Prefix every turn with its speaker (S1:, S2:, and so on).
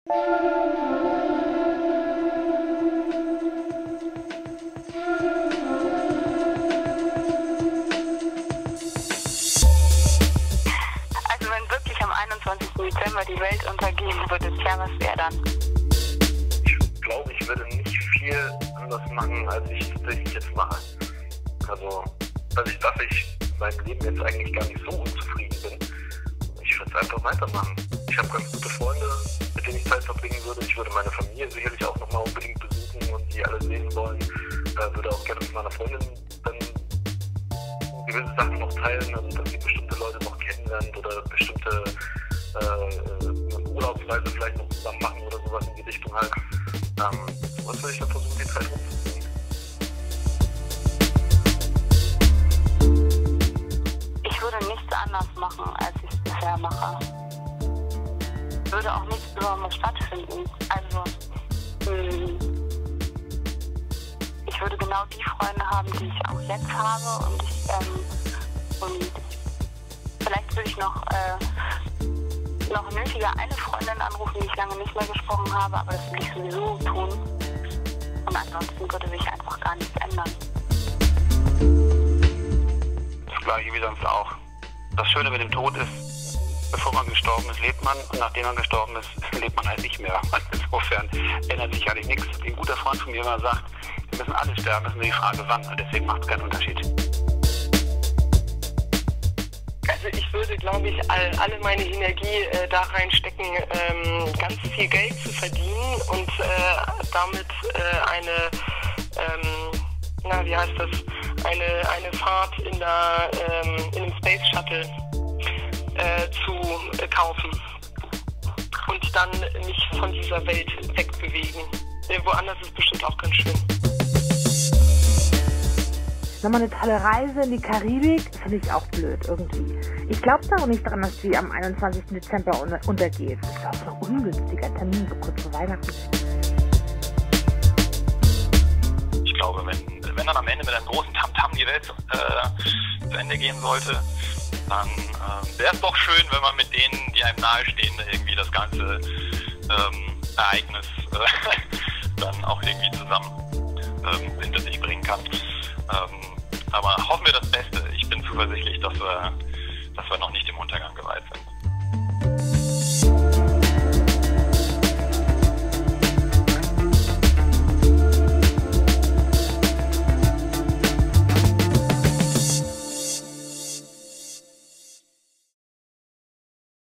S1: Also wenn wirklich am 21. Dezember die Welt untergehen würde, tja, was wäre dann?
S2: Ich glaube, ich würde nicht viel anders machen, als ich tatsächlich jetzt mache. Also, dass ich in meinem Leben jetzt eigentlich gar nicht so unzufrieden bin. Ich würde es einfach weitermachen. Ich habe ganz gute Freunde, mit denen ich Zeit verbringen würde. Ich würde meine Familie sicherlich auch nochmal unbedingt besuchen und die alle sehen wollen. Würde auch gerne mit meiner Freundin dann gewisse Sachen noch teilen, also dass sie bestimmte Leute noch kennenlernt oder bestimmte Urlaubsreise vielleicht noch zusammen machen oder sowas in die Richtung halt. Was würde ich dann versuchen, die Zeit rumzubringen?
S1: Ich würde nichts anders machen, als ich es bisher mache. Würde auch nichts Besonderes stattfinden. Also, ich würde genau die Freunde haben, die ich auch jetzt habe und vielleicht würde ich noch nötiger eine Freundin anrufen, die ich lange nicht mehr gesprochen habe, aber das will ich sowieso tun. Und ansonsten würde sich einfach gar nichts ändern.
S3: Das Gleiche wie sonst auch. Das Schöne mit dem Tod ist, bevor man gestorben ist, lebt man und nachdem man gestorben ist, lebt man halt nicht mehr. Insofern ändert sich eigentlich nichts. Wie ein guter Freund von mir immer sagt, wir müssen alle sterben, das ist nur die Frage wann und deswegen macht es keinen Unterschied.
S4: Also ich würde, glaube ich, alle meine Energie da reinstecken, ganz viel Geld zu verdienen und damit eine Fahrt in einem Space Shuttle zu kaufen und dann mich von dieser Welt wegbewegen. Woanders ist bestimmt auch ganz schön.
S5: Nochmal eine tolle Reise in die Karibik finde ich auch blöd irgendwie. Ich glaube da auch nicht dran, dass die am 21. Dezember untergeht. Das ist auch noch ein ungünstiger Termin, so kurz vor Weihnachten.
S3: Ich glaube, wenn dann am Ende mit einem großen Tamtam die Welt zu Ende gehen sollte, dann wäre es doch schön, wenn man mit denen, die einem nahestehen, irgendwie das ganze Ereignis dann auch irgendwie zusammen hinter sich bringen kann. Aber hoffen wir das Beste. Ich bin zuversichtlich, dass wir noch nicht dem Untergang geweiht sind.